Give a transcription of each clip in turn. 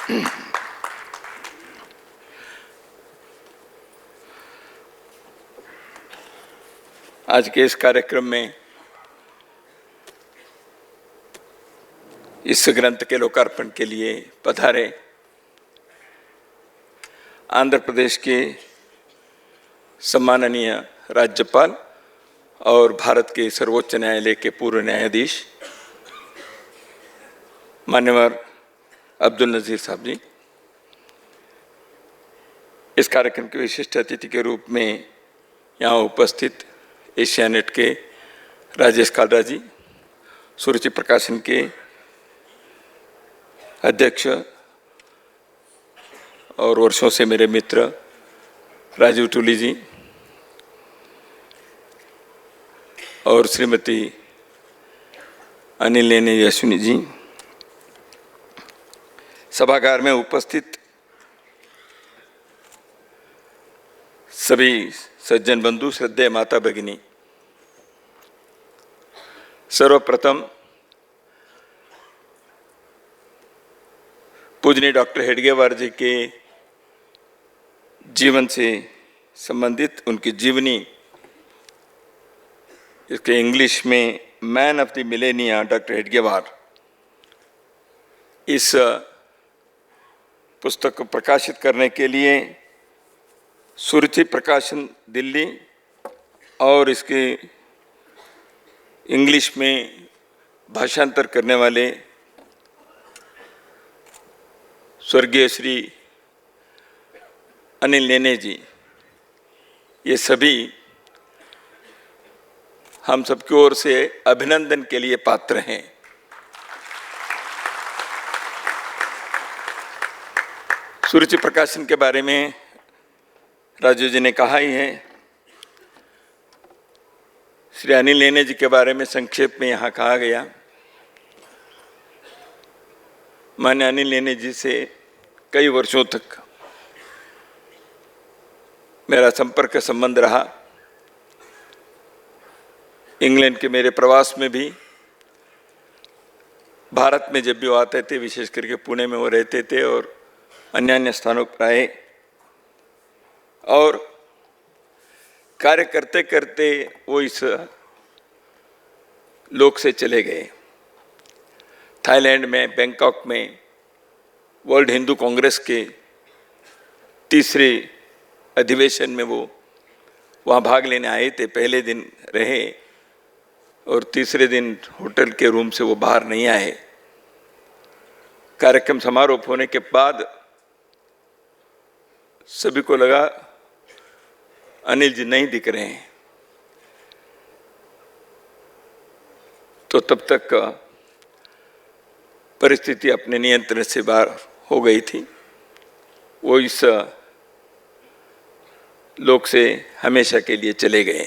आज के इस कार्यक्रम में इस ग्रंथ के लोकार्पण के लिए पधारे आंध्र प्रदेश के सम्माननीय राज्यपाल और भारत के सर्वोच्च न्यायालय के पूर्व न्यायाधीश मान्यवर अब्दुल नज़ीर साहब जी, इस कार्यक्रम के विशिष्ट अतिथि के रूप में यहाँ उपस्थित एशियानेट के राजेश कालरा जी, सुरुचि प्रकाशन के अध्यक्ष और वर्षों से मेरे मित्र राजीव टूली जी और श्रीमती अनिल नेने यशुनी जी, सभागार में उपस्थित सभी सज्जन बंधु, श्रद्धेय माता भगिनी, सर्वप्रथम पूजनीय डॉक्टर हेडगेवार जी के जीवन से संबंधित उनकी जीवनी, इसके इंग्लिश में man of the millennia doctor Hedgewar, इस पुस्तक को प्रकाशित करने के लिए सुरुचि प्रकाशन दिल्ली और इसके इंग्लिश में भाषांतर करने वाले स्वर्गीय श्री अनिल नेने जी, ये सभी हम सबकी ओर से अभिनंदन के लिए पात्र हैं। सुरुचि प्रकाशन के बारे में राजू जी ने कहा ही है। श्री अनिल नेने जी के बारे में संक्षेप में यहाँ कहा गया। मान्य अनिल नेने जी से कई वर्षों तक मेरा संपर्क संबंध रहा। इंग्लैंड के मेरे प्रवास में भी, भारत में जब भी वो आते थे, विशेष करके पुणे में वो रहते थे और अन्य अन्य स्थानों पर आए और कार्य करते करते वो इस लोक से चले गए। थाईलैंड में, बैंकॉक में वर्ल्ड हिंदू कांग्रेस के तीसरे अधिवेशन में वो वहाँ भाग लेने आए थे। पहले दिन रहे और तीसरे दिन होटल के रूम से वो बाहर नहीं आए। कार्यक्रम समारोह होने के बाद सभी को लगा अनिल जी नहीं दिख रहे हैं, तो तब तक परिस्थिति अपने नियंत्रण से बाहर हो गई थी। वो इस लोक से हमेशा के लिए चले गए।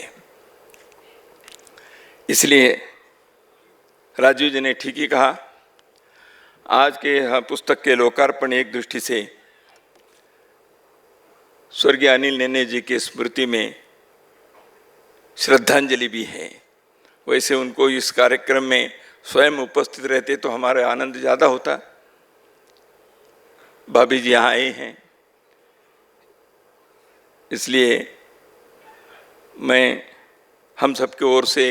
इसलिए राजू जी ने ठीक ही कहा, आज के पुस्तक के लोकार्पण एक दृष्टि से स्वर्गीय अनिल नेने जी की स्मृति में श्रद्धांजलि भी है। वैसे उनको इस कार्यक्रम में स्वयं उपस्थित रहते तो हमारा आनंद ज़्यादा होता। भाभी जी यहाँ आए हैं, इसलिए मैं हम सबकी ओर से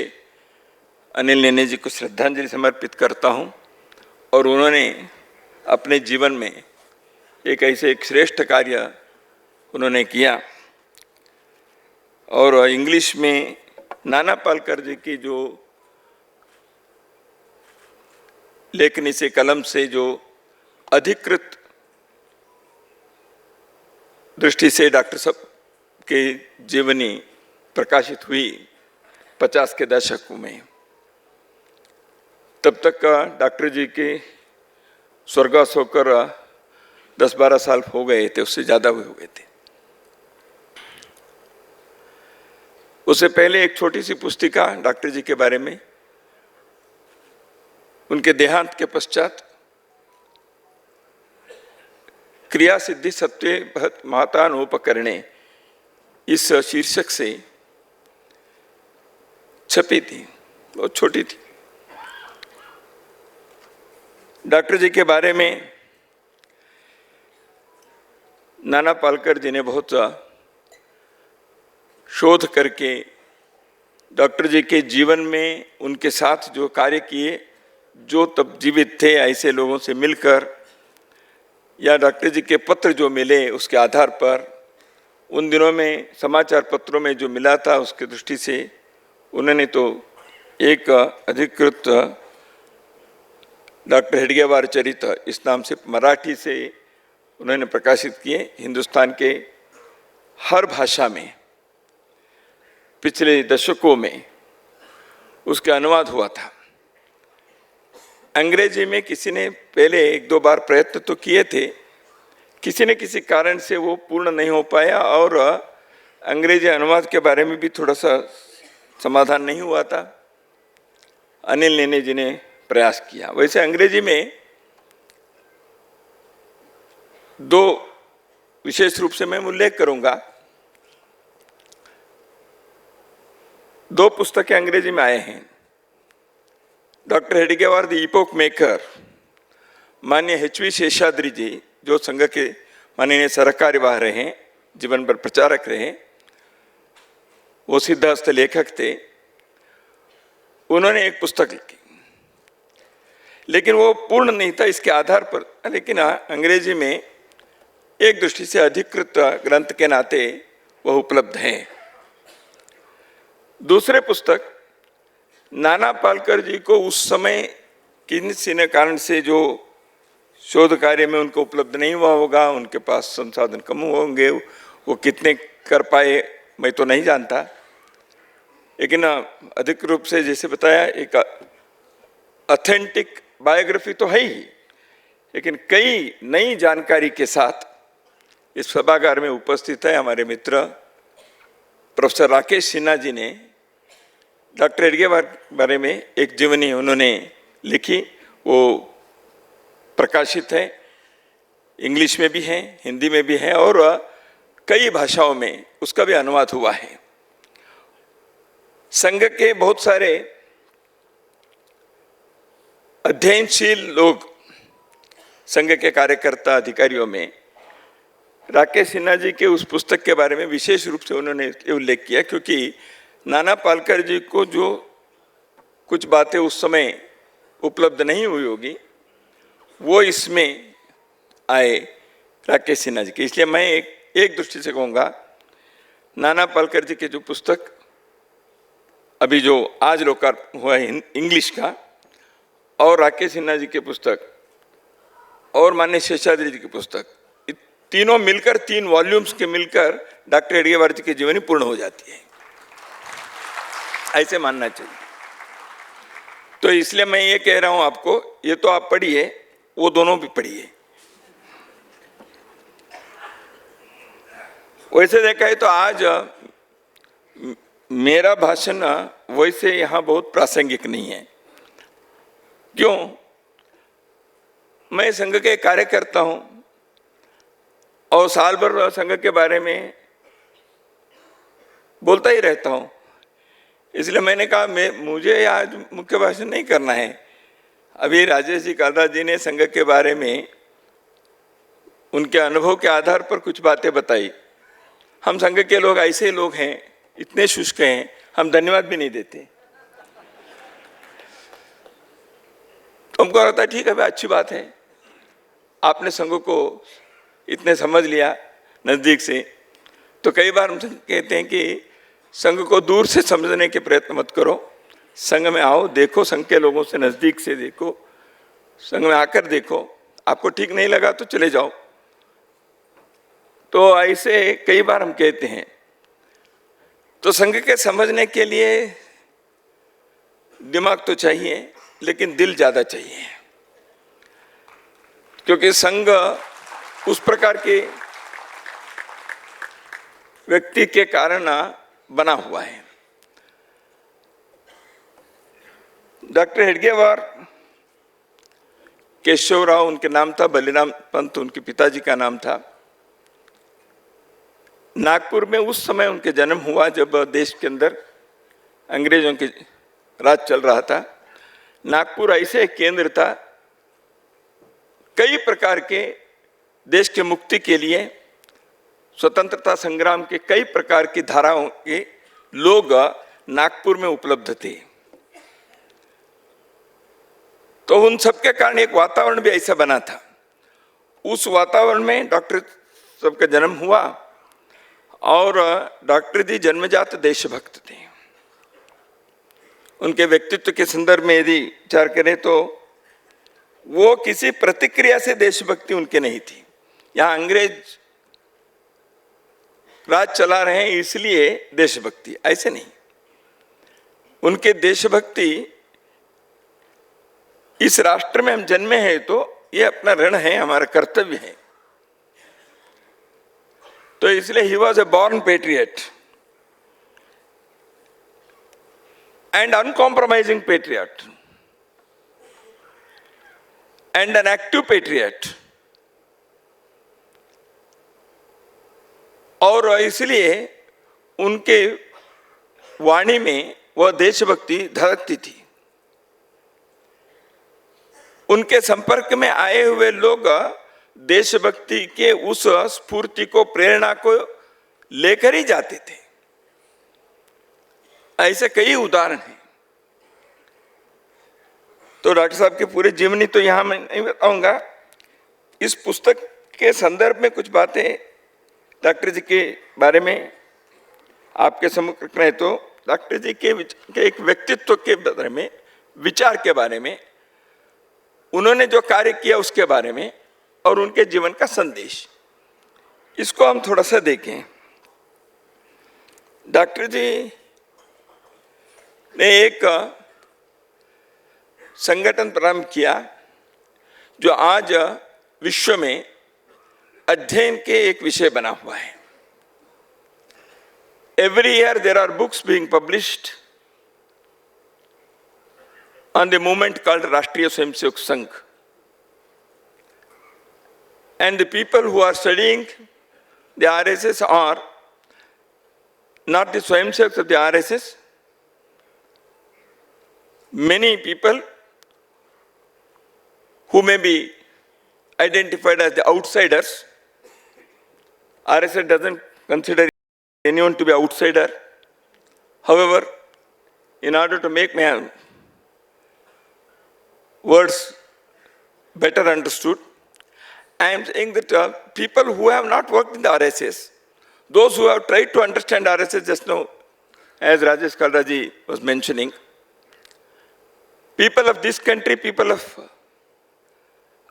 अनिल नेने जी को श्रद्धांजलि समर्पित करता हूँ। और उन्होंने अपने जीवन में एक ऐसे एक श्रेष्ठ कार्य उन्होंने किया। और इंग्लिश में नाना पालकर जी की जो लेखनी से, कलम से जो अधिकृत दृष्टि से डॉक्टर साहब के जीवनी प्रकाशित हुई 50 के दशक में, तब तक का डॉक्टर जी के स्वर्गवास होकर 10-12 साल हो गए थे, उससे ज़्यादा हुए थे। उससे पहले एक छोटी सी पुस्तिका डॉक्टर जी के बारे में, उनके देहांत के पश्चात क्रिया सिद्धि सत्वे महतानोपकरणे इस शीर्षक से छपी थी, बहुत छोटी थी। डॉक्टर जी के बारे में नाना पालकर जी ने बहुत शोध करके डॉक्टर जी के जीवन में उनके साथ जो कार्य किए, जो तब जीवित थे ऐसे लोगों से मिलकर या डॉक्टर जी के पत्र जो मिले उसके आधार पर, उन दिनों में समाचार पत्रों में जो मिला था उसकी दृष्टि से उन्होंने तो एक अधिकृत डॉक्टर हेडगेवार चरित इस नाम से मराठी से उन्होंने प्रकाशित किए। हिंदुस्तान के हर भाषा में पिछले दशकों में उसका अनुवाद हुआ था। अंग्रेजी में किसी ने पहले एक दो बार प्रयत्न तो किए थे, किसी न किसी कारण से वो पूर्ण नहीं हो पाया और अंग्रेजी अनुवाद के बारे में भी थोड़ा सा समाधान नहीं हुआ था। अनिल नेने जी ने प्रयास किया। वैसे अंग्रेजी में दो विशेष रूप से मैं उल्लेख करूंगा। दो पुस्तकें अंग्रेजी में आए हैं। Doctor Hedgewar the epoch maker, माननीय एच.वी. शेषाद्री जी जो संघ के माननीय सरकार्यवाह रहे, जीवन भर प्रचारक रहे, वो सिद्धहस्त लेखक थे। उन्होंने एक पुस्तक लिखी, लेकिन वो पूर्ण नहीं था इसके आधार पर, लेकिन अंग्रेजी में एक दृष्टि से अधिकृत ग्रंथ के नाते वह उपलब्ध है। दूसरे पुस्तक नाना पालकर जी को उस समय किसी न कारण से जो शोध कार्य में उनको उपलब्ध नहीं हुआ होगा, उनके पास संसाधन कम होंगे, वो कितने कर पाए मैं तो नहीं जानता, लेकिन अधिक रूप से जैसे बताया एक ऑथेंटिक बायोग्राफी तो है ही, लेकिन कई नई जानकारी के साथ इस सभागार में उपस्थित है हमारे मित्र प्रोफेसर राकेश सिन्हा जी ने डॉक्टर हेडगेवार के बारे में एक जीवनी उन्होंने लिखी, वो प्रकाशित है, इंग्लिश में भी है, हिंदी में भी है और कई भाषाओं में उसका भी अनुवाद हुआ है। संघ के बहुत सारे अध्ययनशील लोग, संघ के कार्यकर्ता अधिकारियों में राकेश सिन्हा जी के उस पुस्तक के बारे में विशेष रूप से उन्होंने उल्लेख किया, क्योंकि नाना पालकर जी को जो कुछ बातें उस समय उपलब्ध नहीं हुई होगी वो इसमें आए राकेश सिन्हा जी के। इसलिए मैं एक दृष्टि से कहूँगा, नाना पालकर जी के जो पुस्तक अभी जो आज लोकार्पण हुआ है इंग्लिश का, और राकेश सिन्हा जी के पुस्तक और माननीय शेषाद्री जी की पुस्तक, तीनों मिलकर 3 वॉल्यूम्स के मिलकर डॉक्टर हेडगेवार जी की जीवनी पूर्ण हो जाती है, ऐसे मानना चाहिए। तो इसलिए मैं ये कह रहा हूं आपको, ये तो आप पढ़िए, वो दोनों भी पढ़िए। वैसे देखा है तो आज मेरा भाषण वैसे यहाँ बहुत प्रासंगिक नहीं है। क्यों? मैं संघ के कार्यकर्ता हूं और साल भर संघ के बारे में बोलता ही रहता हूं, इसलिए मैंने कहा मुझे आज मुख्य भाषण नहीं करना है। अभी राजेश जी कालरा जी ने संघ के बारे में उनके अनुभव के आधार पर कुछ बातें बताई। हम संघ के लोग ऐसे लोग हैं, इतने शुष्क हैं, हम धन्यवाद भी नहीं देते। तो हमको लगता है ठीक है भाई, अच्छी बात है, आपने संघ को इतने समझ लिया नज़दीक से। तो कई बार हम कहते हैं कि संघ को दूर से समझने के प्रयत्न मत करो, संघ में आओ, देखो, संघ के लोगों से नज़दीक से देखो, संघ में आकर देखो, आपको ठीक नहीं लगा तो चले जाओ। तो ऐसे कई बार हम कहते हैं। तो संघ के समझने के लिए दिमाग तो चाहिए, लेकिन दिल ज़्यादा चाहिए, क्योंकि संघ उस प्रकार के व्यक्ति के कारण बना हुआ है। डॉक्टर हेडगेवार केशवराव उनके नाम था, बलिराम पंत उनके पिताजी का नाम था। नागपुर में उस समय उनके जन्म हुआ जब देश के अंदर अंग्रेजों के राज चल रहा था। नागपुर ऐसे एक केंद्र था, कई प्रकार के देश के मुक्ति के लिए स्वतंत्रता संग्राम के कई प्रकार की धाराओं के लोग नागपुर में उपलब्ध थे। तो उन सबके कारण एक वातावरण भी ऐसा बना था। उस वातावरण में डॉक्टर साहब का जन्म हुआ और डॉक्टर जी जन्मजात देशभक्त थे। उनके व्यक्तित्व के संदर्भ में यदि विचार करें तो वो किसी प्रतिक्रिया से देशभक्ति उनके नहीं थी। यहाँ अंग्रेज राज चला रहे हैं इसलिए देशभक्ति, ऐसे नहीं। उनके देशभक्ति इस राष्ट्र में हम जन्मे हैं तो ये अपना ऋण है, हमारा कर्तव्य है। तो इसलिए he was a born patriot and uncompromising patriot and an active patriot. और इसलिए उनके वाणी में वह देशभक्ति धड़कती थी। उनके संपर्क में आए हुए लोग देशभक्ति के उस स्फूर्ति को, प्रेरणा को लेकर ही जाते थे। ऐसे कई उदाहरण हैं। तो डॉक्टर साहब के पूरे जीवनी तो यहां मैं नहीं बताऊंगा। इस पुस्तक के संदर्भ में कुछ बातें डॉक्टर जी के बारे में आपके सम्मुख रखना है। तो डॉक्टर जी के एक व्यक्तित्व के बारे में, विचार के बारे में, उन्होंने जो कार्य किया उसके बारे में और उनके जीवन का संदेश, इसको हम थोड़ा सा देखें। डॉक्टर जी ने एक संगठन प्रारंभ किया जो आज विश्व में अध्ययन के एक विषय बना हुआ है। Every year there are books being published on the movement called Rashtriya Swayamsevak Sangh. And the people who are studying the RSS are not the Swayamsevaks of the RSS. Many people who may be identified as the outsiders. RSS doesn't consider anyone to be outsider. However, in order to make my words better understood, I am saying that people who have not worked in the RSS, those who have tried to understand RSS just now, as Rajesh Kalraji was mentioning, people of this country, people of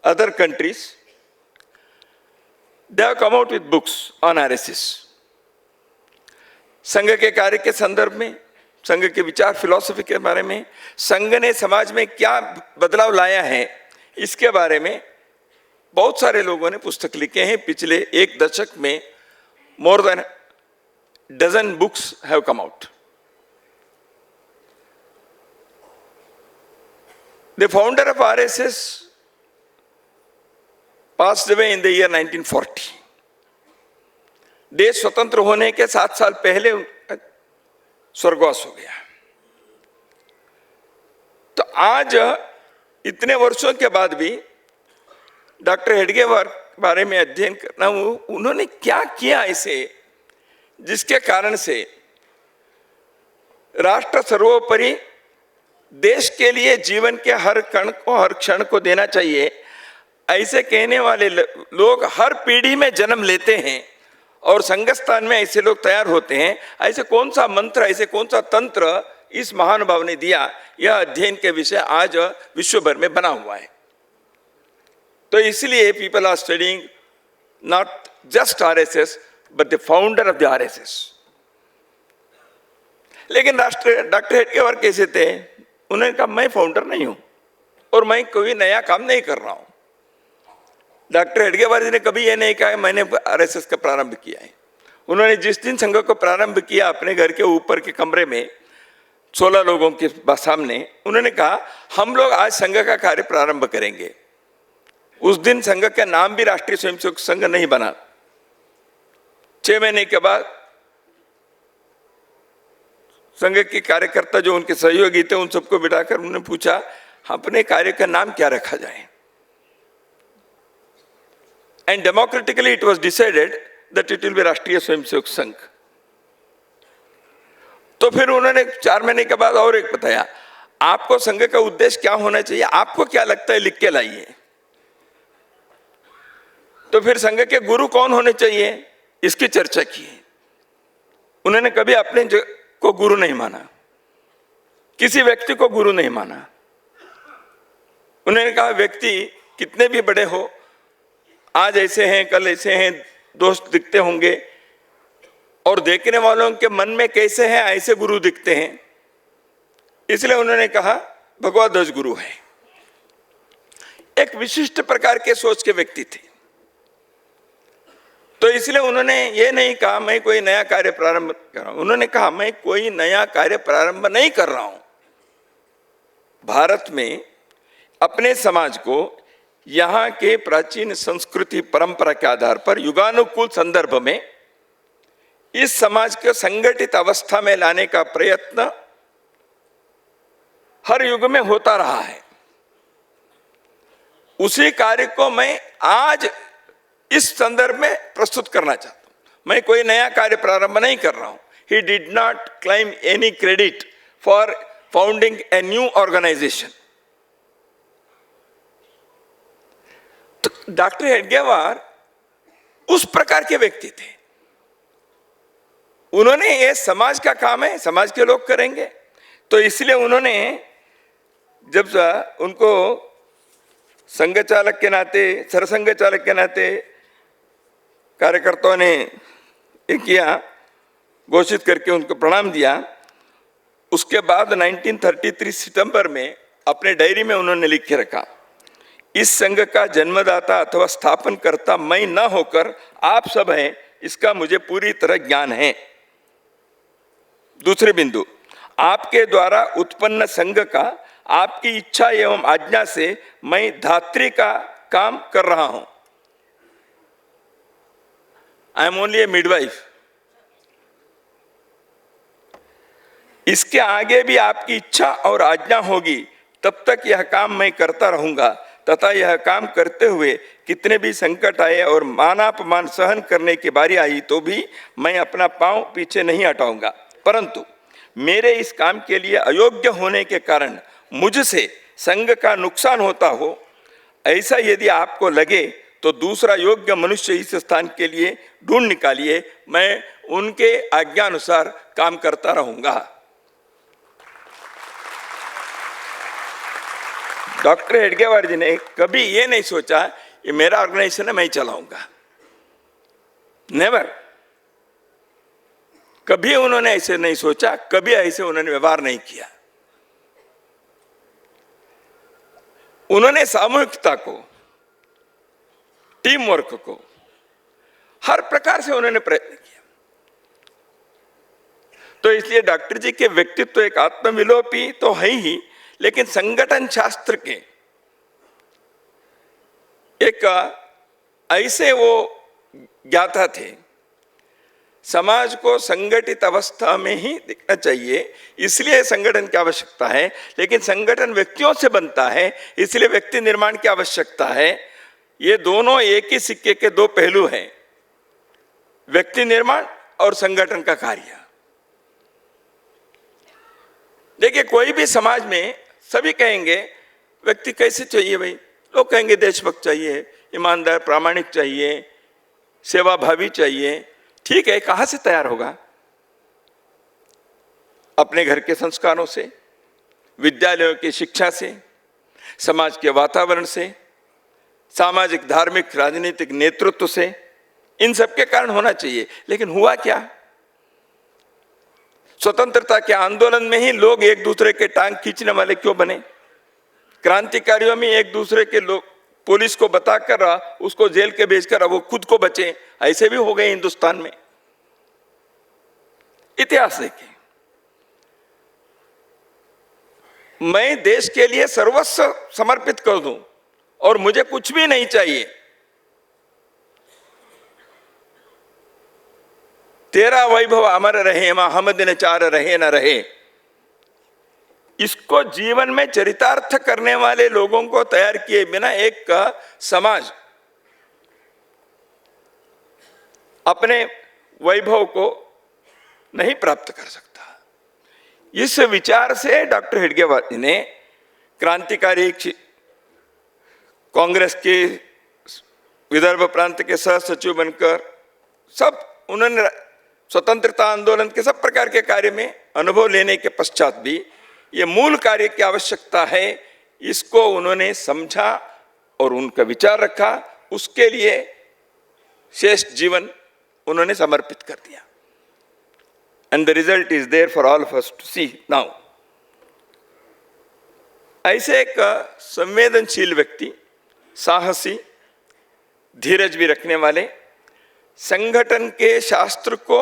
other countries, they have come out with books on RSS. संघ के कार्य के संदर्भ में, संघ के विचार, philosophy के बारे में, संघ ने समाज में क्या बदलाव लाया है, इसके बारे में बहुत सारे लोगों ने पुस्तक लिखे हैं। पिछले एक दशक में more than dozen books have come out. The founder of RSS passed away in the year 1940। देश स्वतंत्र होने के 7 साल पहले स्वर्गवास हो गया। तो आज इतने वर्षों के बाद भी डॉक्टर हेडगेवार के बारे में अध्ययन करना, उन्होंने क्या किया ऐसे जिसके कारण से राष्ट्र सर्वोपरि देश के लिए जीवन के हर कण को, हर क्षण को देना चाहिए, ऐसे कहने वाले लोग हर पीढ़ी में जन्म लेते हैं और संघस्थान में ऐसे लोग तैयार होते हैं। ऐसे कौन सा मंत्र, ऐसे कौन सा तंत्र इस महानुभाव ने दिया, यह अध्ययन के विषय आज विश्व भर में बना हुआ है। तो इसलिए people are studying not just RSS but the founder of the RSS. लेकिन डॉक्टर हेडगेवार कैसे थे? उन्होंने कहा मैं फाउंडर नहीं हूं और मैं कोई नया काम नहीं कर रहा हूं। डॉक्टर हेडगेवार जी ने कभी यह नहीं कहा मैंने आरएसएस का प्रारंभ किया है। उन्होंने जिस दिन संघ को प्रारंभ किया, अपने घर के ऊपर के कमरे में 16 लोगों के सामने उन्होंने कहा हम लोग आज संघ का कार्य प्रारंभ करेंगे। उस दिन संघ का नाम भी राष्ट्रीय स्वयंसेवक संघ नहीं बना। 6 महीने के बाद संघ के कार्यकर्ता जो उनके सहयोगी थे उन सबको बिठाकर उन्होंने पूछा अपने कार्य का नाम क्या रखा जाए। And democratically it was decided that it will be राष्ट्रीय स्वयंसेवक संघ। तो फिर उन्होंने 4 महीने के बाद और एक बताया, आपको संघ का उद्देश्य क्या होना चाहिए, आपको क्या लगता है लिख के लाइए। तो फिर संघ के गुरु कौन होने चाहिए इसकी चर्चा की। उन्होंने कभी अपने को गुरु नहीं माना, किसी व्यक्ति को गुरु नहीं माना। उन्होंने कहा व्यक्ति कितने भी बड़े हो, आज ऐसे हैं कल ऐसे हैं, दोस्त दिखते होंगे, और देखने वालों के मन में कैसे हैं ऐसे गुरु दिखते हैं। इसलिए उन्होंने कहा भगवद्वज गुरु है। एक विशिष्ट प्रकार के सोच के व्यक्ति थे। तो इसलिए उन्होंने ये नहीं कहा मैं कोई नया कार्य प्रारंभ कर रहा हूं, उन्होंने कहा मैं कोई नया कार्य प्रारंभ नहीं कर रहा हूं। भारत में अपने समाज को यहाँ के प्राचीन संस्कृति परंपरा के आधार पर युगानुकूल संदर्भ में इस समाज को संगठित अवस्था में लाने का प्रयत्न हर युग में होता रहा है। उसी कार्य को मैं आज इस संदर्भ में प्रस्तुत करना चाहता हूं। मैं कोई नया कार्य प्रारंभ नहीं कर रहा हूं। He did not claim any credit for founding a new organization. तो डॉक्टर हेडगेवार उस प्रकार के व्यक्ति थे। उन्होंने ये समाज का काम है, समाज के लोग करेंगे। तो इसलिए उन्होंने जब उनको संघ चालक के नाते, सरसंघ चालक के नाते कार्यकर्ताओं ने ये किया, घोषित करके उनको प्रणाम दिया। उसके बाद 1933 सितंबर में अपने डायरी में उन्होंने लिख के रखा, इस संघ का जन्मदाता अथवा स्थापन करता मैं न होकर आप सब हैं, इसका मुझे पूरी तरह ज्ञान है। दूसरे बिंदु, आपके द्वारा उत्पन्न संघ का आपकी इच्छा एवं आज्ञा से मैं धात्री का काम कर रहा हूं। I am only A midwife. इसके आगे भी आपकी इच्छा और आज्ञा होगी तब तक यह काम मैं करता रहूंगा, तथा यह काम करते हुए कितने भी संकट आए और मानापमान सहन करने की बारी आई तो भी मैं अपना पांव पीछे नहीं हटाऊंगा। परंतु मेरे इस काम के लिए अयोग्य होने के कारण मुझसे संघ का नुकसान होता हो, ऐसा यदि आपको लगे तो दूसरा योग्य मनुष्य इस स्थान के लिए ढूंढ निकालिए, मैं उनके आज्ञानुसार काम करता रहूंगा। डॉक्टर हेडगेवार जी ने कभी ये नहीं सोचा ये मेरा ऑर्गेनाइजेशन है मैं चलाऊंगा, नेवर। कभी उन्होंने ऐसे नहीं सोचा, कभी ऐसे उन्होंने व्यवहार नहीं किया। उन्होंने सामूहिकता को, टीम वर्क को हर प्रकार से उन्होंने प्रयत्न किया। तो इसलिए डॉक्टर जी के व्यक्तित्व एक आत्मविलोपी तो है ही, लेकिन संगठन शास्त्र के एक ऐसे वो ज्ञाता थे। समाज को संगठित अवस्था में ही दिखना चाहिए, इसलिए संगठन की आवश्यकता है। लेकिन संगठन व्यक्तियों से बनता है, इसलिए व्यक्ति निर्माण की आवश्यकता है। ये दोनों एक ही सिक्के के दो पहलू हैं, व्यक्ति निर्माण और संगठन का कार्य। देखिए, कोई भी समाज में सभी कहेंगे व्यक्ति कैसे चाहिए भाई, लोग कहेंगे देशभक्त चाहिए, ईमानदार प्रामाणिक चाहिए, सेवाभावी चाहिए। ठीक है, कहां से तैयार होगा? अपने घर के संस्कारों से, विद्यालयों की शिक्षा से, समाज के वातावरण से, सामाजिक धार्मिक राजनीतिक नेतृत्व से, इन सब के कारण होना चाहिए। लेकिन हुआ क्या? स्वतंत्रता के आंदोलन में ही लोग एक दूसरे के टांग खींचने वाले क्यों बने? क्रांतिकारियों में एक दूसरे के लोग पुलिस को बताकर उसको जेल के भेजकर वो खुद को बचे, ऐसे भी हो गए हिंदुस्तान में। इतिहास देखिए, मैं देश के लिए सर्वस्व समर्पित कर दूं और मुझे कुछ भी नहीं चाहिए, तेरा वैभव अमर रहे, मां हम दिन चार रहे न रहे, इसको जीवन में चरितार्थ करने वाले लोगों को तैयार किए बिना एक समाज अपने वैभव को नहीं प्राप्त कर सकता। इस विचार से डॉक्टर हेडगेवार जी ने क्रांतिकारी कांग्रेस के विदर्भ प्रांत के सह सचिव बनकर सब उन्होंने स्वतंत्रता आंदोलन के सब प्रकार के कार्य में अनुभव लेने के पश्चात भी ये मूल कार्य की आवश्यकता है, इसको उन्होंने समझा और उनका विचार रखा, उसके लिए शेष जीवन उन्होंने समर्पित कर दिया। And the result is there for all of us to see now. ऐसे एक संवेदनशील व्यक्ति, साहसी, धीरज भी रखने वाले, संगठन के शास्त्र को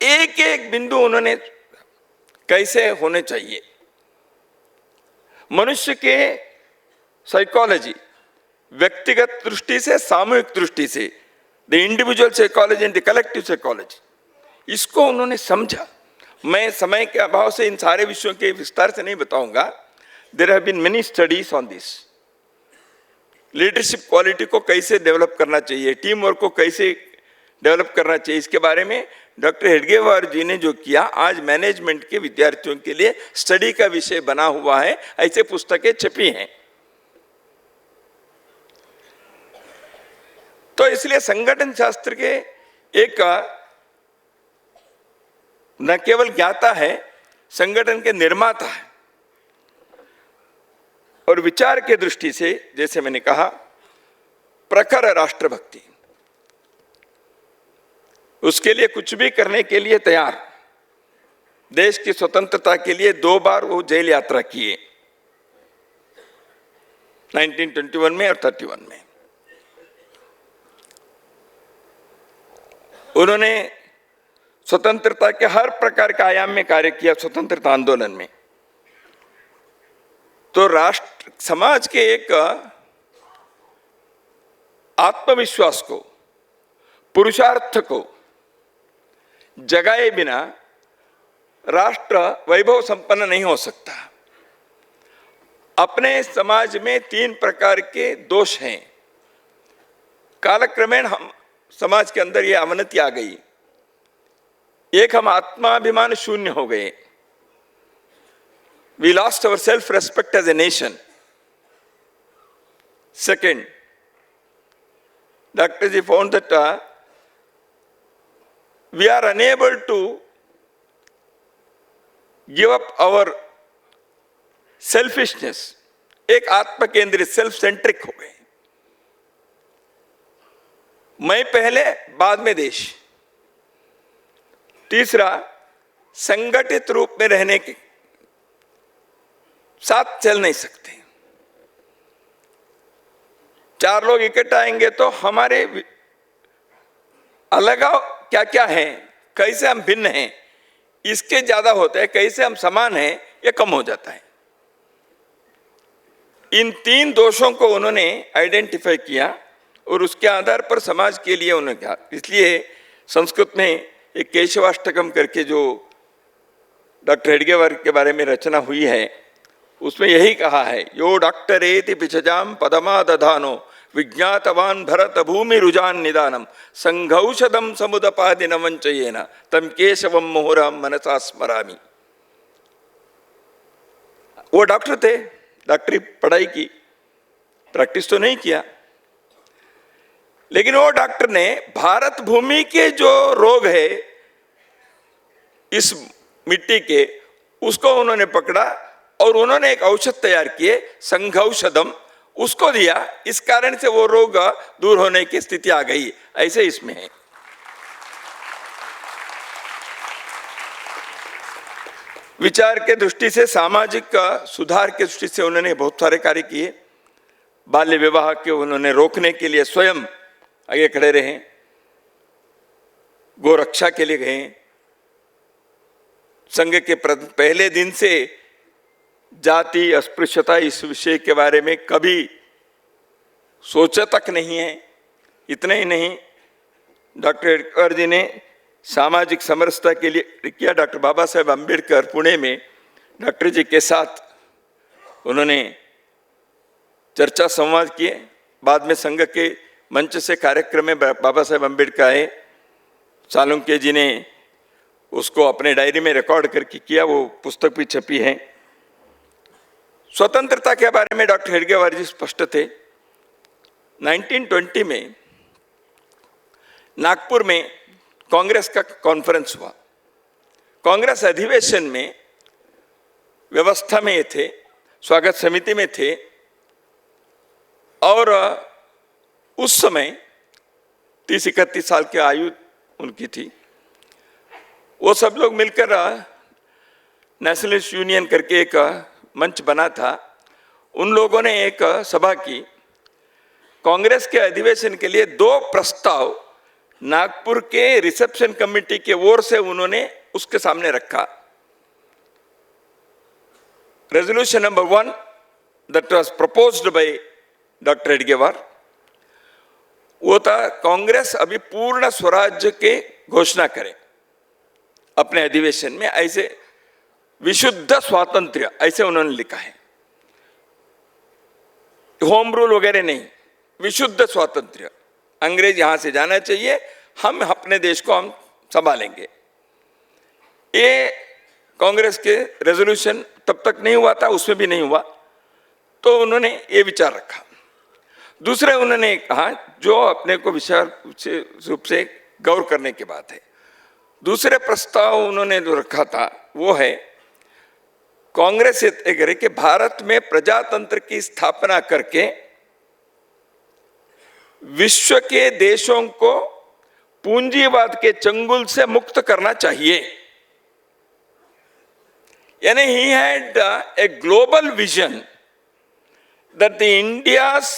एक एक बिंदु उन्होंने कैसे होने चाहिए, मनुष्य के साइकोलॉजी, व्यक्तिगत दृष्टि से, सामूहिक दृष्टि से, the individual psychology and the collective psychology, इसको उन्होंने समझा। मैं समय के अभाव से इन सारे विषयों के विस्तार से नहीं बताऊंगा। There have been many studies on this. Leadership quality को कैसे डेवलप करना चाहिए, टीम वर्क को कैसे डेवलप करना चाहिए, इसके बारे में डॉक्टर हेडगेवार जी ने जो किया, आज मैनेजमेंट के विद्यार्थियों के लिए स्टडी का विषय बना हुआ है। ऐसे पुस्तकें छपी हैं। तो इसलिए संगठन शास्त्र के एक न केवल ज्ञाता है, संगठन के निर्माता है। और विचार के दृष्टि से, जैसे मैंने कहा, प्रखर राष्ट्रभक्ति, उसके लिए कुछ भी करने के लिए तैयार। देश की स्वतंत्रता के लिए 2 बार वो जेल यात्रा किए, 1921 में और 31 में। उन्होंने स्वतंत्रता के हर प्रकार के आयाम में कार्य किया, स्वतंत्रता आंदोलन में। तो राष्ट्र समाज के एक आत्मविश्वास को, पुरुषार्थ को जगाए बिना राष्ट्र वैभव संपन्न नहीं हो सकता। अपने समाज में 3 प्रकार के दोष हैं। कालक्रमेण हम समाज के अंदर ये अवनति आ गई। एक, हम आत्माभिमान शून्य हो गए। We lost our self-respect as a nation. Second, Dr. Ji found that we are unable to give up our selfishness. एक आत्म केंद्रित, सेल्फ सेंट्रिक हो गए। मैं पहले, बाद में देश। तीसरा, संगठित रूप में रहने के साथ चल नहीं सकते। 4 लोग इकट्ठा आएंगे तो हमारे अलगाव क्या क्या है, कैसे हम भिन्न हैं, इसके ज्यादा होता है। कैसे हम समान हैं, ये कम हो जाता है। इन 3 दोषों को उन्होंने आइडेंटिफाई किया और उसके आधार पर समाज के लिए उन्होंने कहा। इसलिए संस्कृत में एक केशवाष्टकम करके जो डॉक्टर हेडगेवार के बारे में रचना हुई है, उसमें यही कहा है, यो डॉक्टरेति पिछजाम पदमा दधानो विज्ञातवान भरत भूमि रुजान निदानम संघौषधम समुदपादि न वंचयेन तम केशवम मोहरम मनसा स्मरामि। वो डॉक्टर थे, डॉक्टरी पढ़ाई की, प्रैक्टिस तो नहीं किया, लेकिन वो डॉक्टर ने भारत भूमि के जो रोग है इस मिट्टी के, उसको उन्होंने पकड़ा और उन्होंने एक औषध तैयार किए, संघौषधम, उसको दिया। इस कारण से वो रोग दूर होने की स्थिति आ गई। ऐसे इसमें है। विचार के दृष्टि से, सामाजिक सुधार के दृष्टि से उन्होंने बहुत सारे कार्य किए। बाल्य विवाह के उन्होंने रोकने के लिए स्वयं आगे खड़े रहे, गोरक्षा के लिए गए। संघ के पहले दिन से जाति, अस्पृश्यता, इस विषय के बारे में कभी सोचा तक नहीं है। इतना ही नहीं, डॉक्टर हेडगेवार जी ने सामाजिक समरसता के लिए किया। डॉक्टर बाबा साहेब अम्बेडकर पुणे में डॉक्टर जी के साथ उन्होंने चर्चा संवाद किए। बाद में संघ के मंच से कार्यक्रम में बाबा साहेब अम्बेडकर आए चाणक्य जी ने उसको अपने डायरी में रिकॉर्ड करके किया, वो पुस्तक भी छपी है। स्वतंत्रता के बारे में डॉक्टर हेडगेवार जी स्पष्ट थे। 1920 में नागपुर में कांग्रेस का कॉन्फ्रेंस हुआ। कांग्रेस अधिवेशन में व्यवस्था में थे, स्वागत समिति में थे, और उस समय 30-31 साल की आयु उनकी थी। वो सब लोग मिलकर नेशनलिस्ट यूनियन करके एक मंच बना था। उन लोगों ने एक सभा की। कांग्रेस के अधिवेशन के लिए 2 प्रस्ताव नागपुर के रिसेप्शन कमेटी के ओर से उन्होंने उसके सामने रखा। Resolution number 1 that was proposed by doctor Hedgewar, वो था कांग्रेस अभी पूर्ण स्वराज्य के घोषणा करे अपने अधिवेशन में, ऐसे विशुद्ध स्वातंत्र्य, ऐसे उन्होंने लिखा है। होम रूल वगैरह नहीं, विशुद्ध स्वातंत्र्य, अंग्रेज यहां से जाना चाहिए, हम अपने देश को हम संभालेंगे। ये कांग्रेस के रेजोल्यूशन तब तक नहीं हुआ था, उसमें भी नहीं हुआ, तो उन्होंने ये विचार रखा। दूसरे उन्होंने कहा, जो अपने को विचार रूप से गौर करने की बात है, दूसरे प्रस्ताव उन्होंने जो रखा था वो है, कांग्रेस ये तय करे कि भारत में प्रजातंत्र की स्थापना करके विश्व के देशों को पूंजीवाद के चंगुल से मुक्त करना चाहिए। यानी he had a global vision that the India's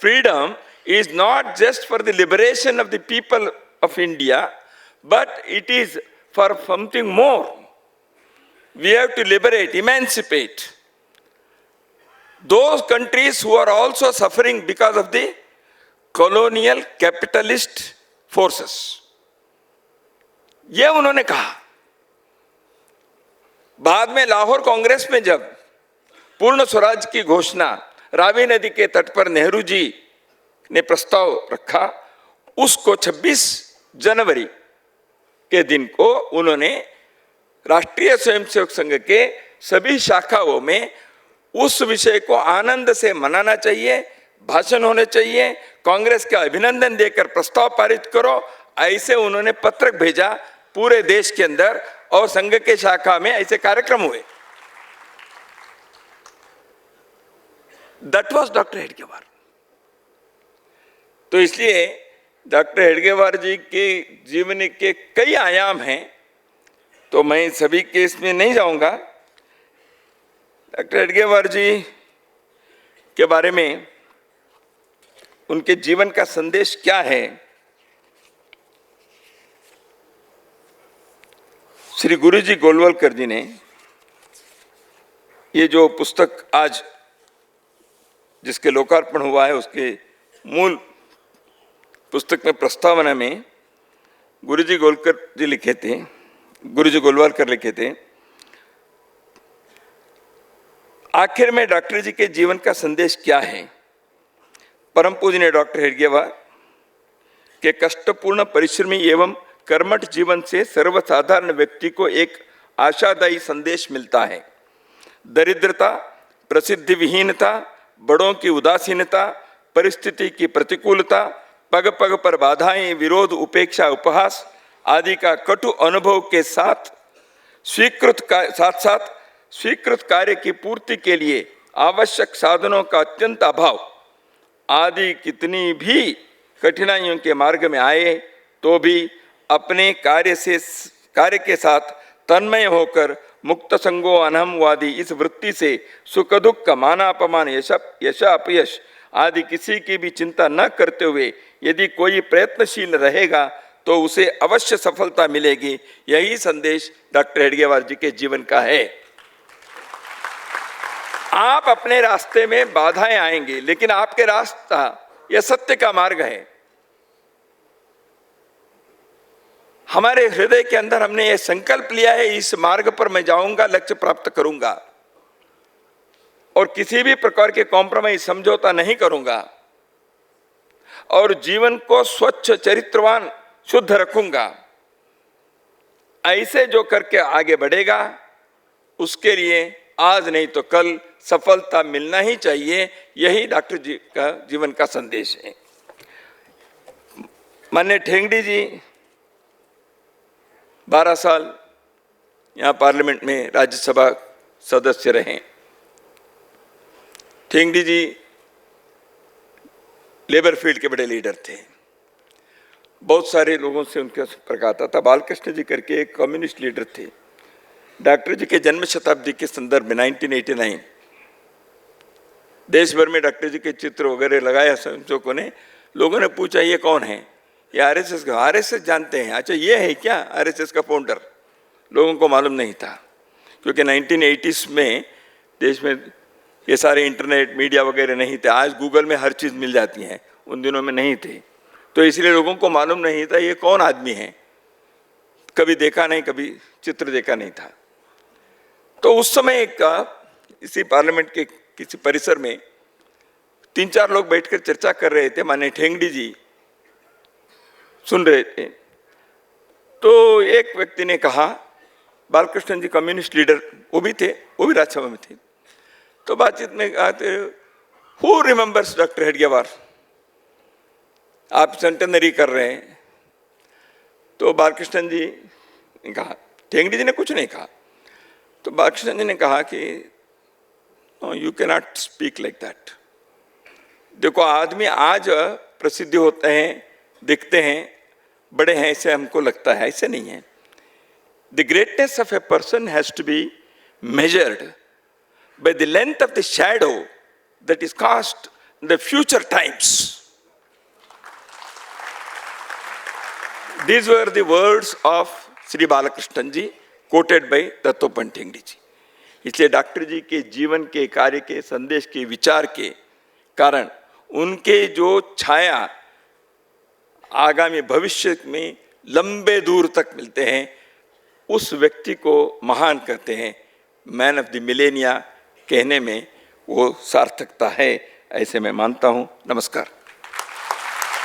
freedom is not just for the liberation of the people of India, but it is for something more. We have to liberate, emancipate those countries who are also suffering because of the colonial capitalist forces. ये उन्होंने कहा। बाद में लाहौर कांग्रेस में जब पूर्ण स्वराज की घोषणा रावी नदी के तट पर नेहरू जी ने प्रस्ताव रखा, उसको 26 जनवरी के दिन को उन्होंने राष्ट्रीय स्वयंसेवक संघ के सभी शाखाओं में उस विषय को आनंद से मनाना चाहिए, भाषण होने चाहिए, कांग्रेस का अभिनंदन देकर प्रस्ताव पारित करो, ऐसे उन्होंने पत्र भेजा पूरे देश के अंदर, और संघ के शाखा में ऐसे कार्यक्रम हुए। That was doctor Hedgewar. तो इसलिए डॉक्टर हेडगेवार जी के जीवन के कई आयाम हैं, तो मैं सभी के इसमें नहीं जाऊंगा। डॉक्टर हेडगेवार जी के बारे में उनके जीवन का संदेश क्या है, श्री गुरुजी गोलवलकर जी ने ये जो पुस्तक आज जिसके लोकार्पण हुआ है, उसके मूल पुस्तक में प्रस्तावना में गुरुजी गोलकर जी लिखे थे, गुरुजी गोलवलकर लिखे थे, आखिर में डॉक्टर जी के जीवन का संदेश क्या है। परम पूजनीय डॉक्टर हेडगेवार के कष्टपूर्ण परिश्रमी एवं कर्मठ जीवन से सर्वसाधारण व्यक्ति को एक आशादायी संदेश मिलता है। दरिद्रता, प्रसिद्धि विहीनता, बड़ों की उदासीनता, परिस्थिति की प्रतिकूलता, पग पग पर बाधाएं, विरोध, उपेक्षा, उपहास आदि का कटु अनुभव के साथ साथ स्वीकृत कार्य की पूर्ति के लिए आवश्यक साधनों का अत्यंत अभाव आदि कितनी भी कठिनाइयों के मार्ग में आए तो भी अपने कार्य के साथ तन्मय होकर मुक्त संगो अनहमवादी इस वृत्ति से सुख दुख का माना अपमान, यश अपयश आदि किसी की भी चिंता न करते हुए यदि कोई प्रयत्नशील रहेगा तो उसे अवश्य सफलता मिलेगी। यही संदेश डॉक्टर हेडगेवार जी के जीवन का है। आप अपने रास्ते में बाधाएं आएंगी, लेकिन आपके रास्ता यह सत्य का मार्ग है। हमारे हृदय के अंदर हमने ये संकल्प लिया है, इस मार्ग पर मैं जाऊंगा, लक्ष्य प्राप्त करूंगा और किसी भी प्रकार के कॉम्प्रोमाइज, समझौता नहीं करूंगा और जीवन को स्वच्छ, चरित्रवान, शुद्ध रखूंगा। ऐसे जो करके आगे बढ़ेगा उसके लिए आज नहीं तो कल सफलता मिलना ही चाहिए। यही डॉक्टर जी का जीवन का संदेश है। माननीय ठेंगड़ी जी 12 साल यहाँ पार्लियामेंट में राज्यसभा सदस्य रहे। ठेंगड़ी जी लेबर फील्ड के बड़े लीडर थे। बहुत सारे लोगों से उनका संपर्क आता था। बालकृष्ण जी करके एक कम्युनिस्ट लीडर थे। डॉक्टर जी के जन्म शताब्दी के संदर्भ में 1989 देश भर में डॉक्टर जी के चित्र वगैरह लगाया संयोजकों ने। लोगों ने पूछा ये कौन है? ये आरएसएस का। आरएसएस जानते हैं? अच्छा ये है क्या आरएसएस का फाउंडर? लोगों को मालूम नहीं था, क्योंकि 1980s में देश में ये सारे इंटरनेट मीडिया वगैरह नहीं थे। आज गूगल में हर चीज़ मिल जाती है, उन दिनों में नहीं थे। तो इसलिए लोगों को मालूम नहीं था ये कौन आदमी है। कभी देखा नहीं, कभी चित्र देखा नहीं था। तो उस समय एक इसी पार्लियामेंट के किसी परिसर में 3-4 लोग बैठकर चर्चा कर रहे थे। माननीय ठेंगड़ी जी सुन रहे थे। तो एक व्यक्ति ने कहा, बालकृष्ण जी कम्युनिस्ट लीडर वो भी थे, वो भी राज्यसभा में थे। तो बातचीत में कहा, हु रिमेंबर्स डॉक्टर हेडगेवार? आप सेंटेनरी कर रहे हैं। तो बालकृष्ण जी ने कहा, ठेंगड़ी जी ने कुछ नहीं कहा। तो बालकृष्ण जी ने कहा कि no you can not speak like that. देखो आदमी आज प्रसिद्ध होते हैं, दिखते हैं, बड़े हैं, ऐसे हमको लगता है, ऐसे नहीं है। The greatness of a person has to be measured by the length of the shadow that is cast in the future times. These were the words of Sri Balakrishnan ji quoted by Dattopant Thengdi ji. इसलिए doctor जी के जीवन के, कार्य के, संदेश के, विचार के कारण उनके जो छाया आगामी भविष्य में लंबे दूर तक मिलते हैं, उस व्यक्ति को महान कहते हैं। मैन ऑफ द मिलेनिया कहने में वो सार्थकता है, ऐसे मैं मानता हूँ। नमस्कार।